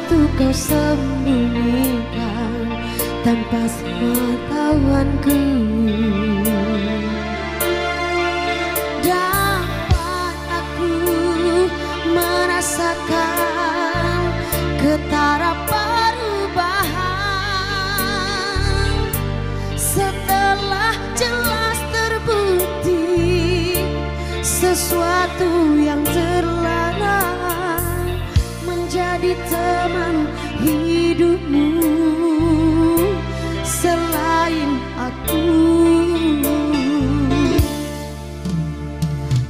sesuatu kau sembunyikan tanpa sepengetahuanku. Dapat aku merasakan getara perubahan setelah jelas terbukti sesuatu yang terlarang menjadi teman hidupmu selain aku.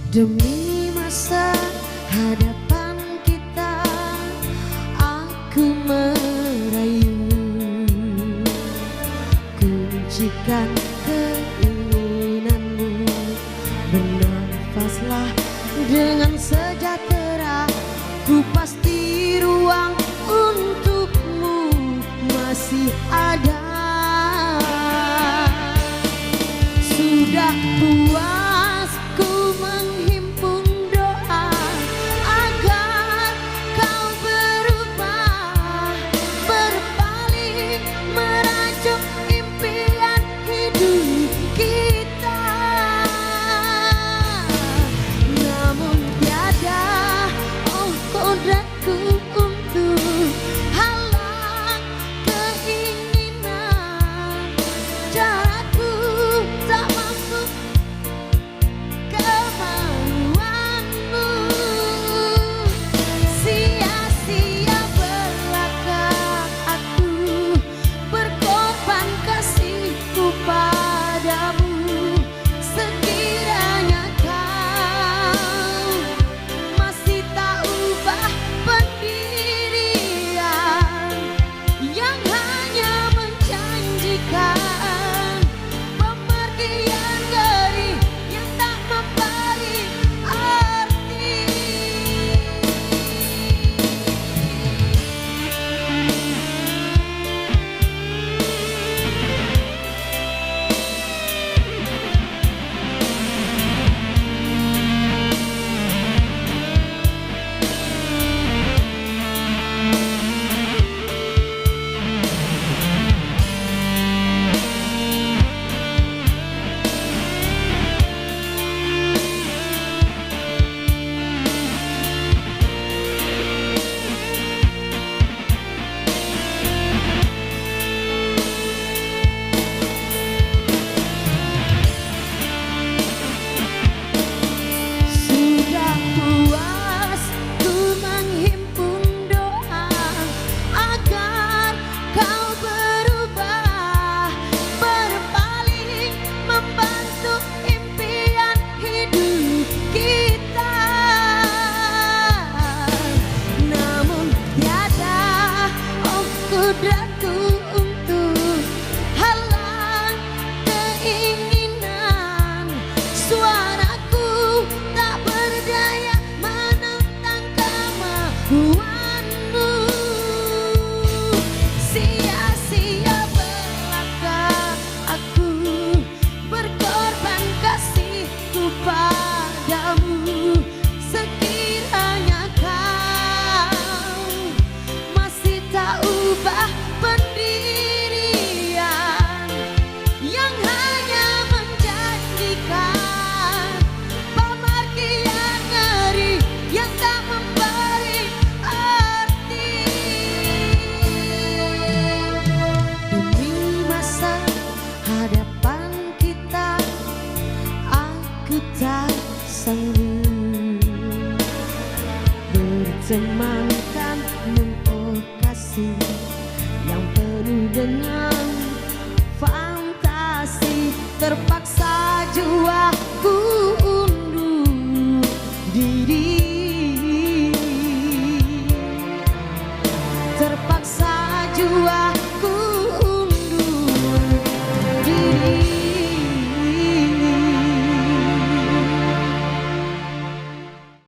Demi masa hadapan kita, aku merayu kuncikan keinginanmu. Bernafaslah dengan sejahtera, ku pasti ruang untukmu masih ada. Sudah puas ku menghimpun doa agar kau berubah, berpaling merajuk impian hidup kita. Namun tiada kodratku untuk halang keinginan. Caraku tak mampu kemauanmu. Sia-sia belaka aku berkorban kasihku padamu. Sekiranya kau masih tak ubah pendirian yang hanya menjanjikan pemergian ngeri yang tak memberi arti. Sudah puas ku menghimpun doa agar kau berubah, berpaling membantu impian hidup kita. Namun tiada kodratku untuk halang keinginan. Suaraku tak berdaya menentang kemauanmu. Sia-sia belaka aku berkorban kasihku padamu. Sekiranya kau masih tak ubah pendirian yang hanya menjanjikan pemergian ngeri yang tak memberi arti. Demi masa hadapan kita, aku tak sanggup bertemankan, oh kasih yang penuh dengan